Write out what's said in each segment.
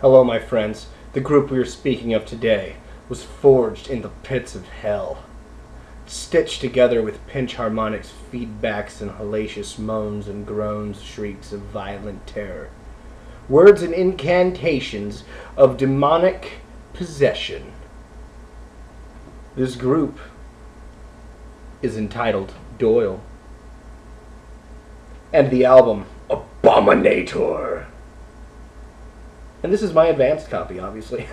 Hello, my friends. The group we are speaking of today was forged in the pits of hell, stitched together with pinch harmonics, feedbacks, and hellacious moans and groans, shrieks of violent terror, words and incantations of demonic possession. This group is entitled Doyle, and the album Abominator. And this is my advanced copy, obviously.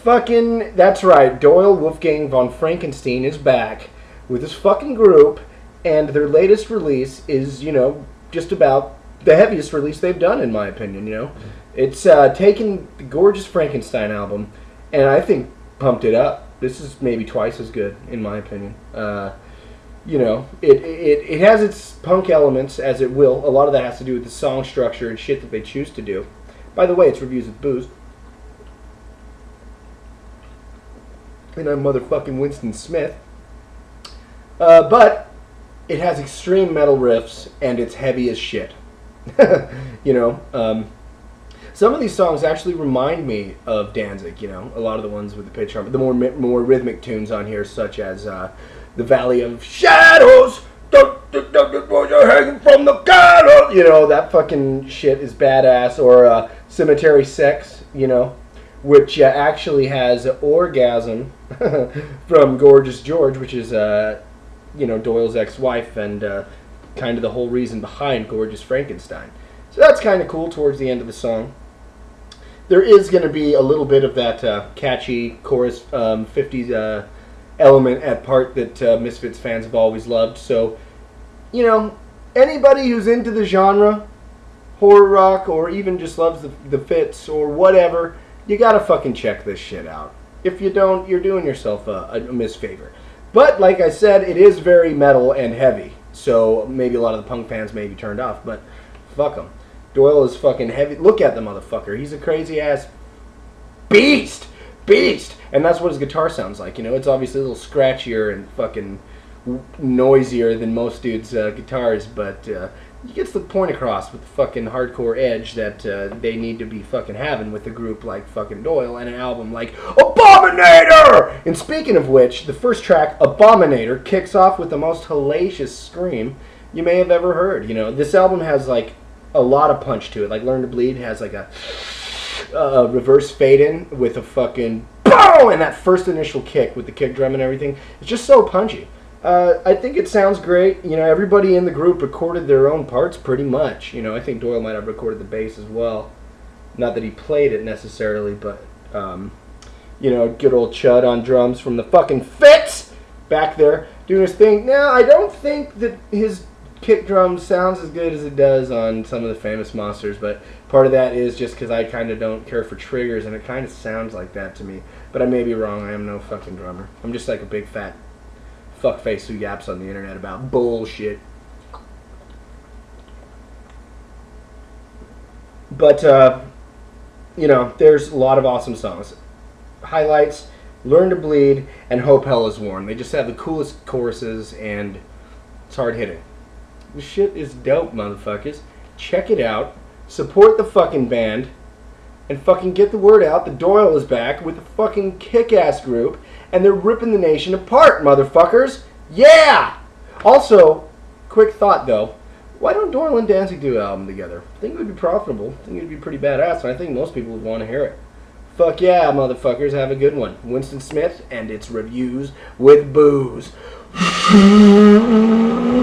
Fucking, that's right, Doyle Wolfgang von Frankenstein is back with his fucking group, and their latest release is, just about the heaviest release they've done, in my opinion, It's taken the gorgeous Frankenstein album, and I think pumped it up. This is maybe twice as good, in my opinion. It has its punk elements, as it will. A lot of that has to do with the song structure and shit that they choose to do. By the way, it's reviews of booze. And I'm motherfucking Winston Smith. But it has extreme metal riffs, and it's heavy as shit. Some of these songs actually remind me of Danzig, a lot of the ones with the pitch harmony, the more rhythmic tunes on here, such as The Valley of Shadows, you're hanging from the gallows, that fucking shit is badass, or Cemetery Sex, which actually has Orgasm from Gorgeous George, which is, Doyle's ex-wife, and kind of the whole reason behind Gorgeous Frankenstein. So that's kind of cool towards the end of the song. There is going to be a little bit of that catchy chorus 50s element at part that Misfits fans have always loved. So, anybody who's into the genre, horror rock, or even just loves the Fits or whatever, you gotta fucking check this shit out. If you don't, you're doing yourself a misfavor. But, like I said, it is very metal and heavy. So, maybe a lot of the punk fans may be turned off, but fuck them. Doyle is fucking heavy. Look at the motherfucker. He's a crazy-ass beast! And that's what his guitar sounds like, It's obviously a little scratchier and fucking noisier than most dudes' guitars, but he gets the point across with the fucking hardcore edge that they need to be fucking having with a group like fucking Doyle and an album like Abominator! And speaking of which, the first track, Abominator, kicks off with the most hellacious scream you may have ever heard. This album has like a lot of punch to it. Like Learn to Bleed has like a reverse fade in with a fucking boom, and that first initial kick with the kick drum and everything. It's just so punchy. I think it sounds great. Everybody in the group recorded their own parts pretty much. I think Doyle might have recorded the bass as well. Not that he played it necessarily, but, good old Chud on drums from the fucking Fits back there doing his thing. Now, I don't think that his kick drum sounds as good as it does on some of the Famous Monsters, but part of that is just because I kind of don't care for triggers, and it kind of sounds like that to me. But I may be wrong. I am no fucking drummer. I'm just like a big fat fuckface who yaps on the internet about bullshit. But, there's a lot of awesome songs. Highlights, Learn to Bleed, and Hope Hell is Warm. They just have the coolest choruses, and it's hard hitting. This shit is dope, motherfuckers. Check it out. Support the fucking band. And fucking get the word out. The Doyle is back with a fucking kick-ass group. And they're ripping the nation apart, motherfuckers. Yeah! Also, quick thought, though. Why don't Doyle and Danzig do an album together? I think it would be profitable. I think it would be pretty badass. And I think most people would want to hear it. Fuck yeah, motherfuckers. Have a good one. Winston Smith and its reviews with booze.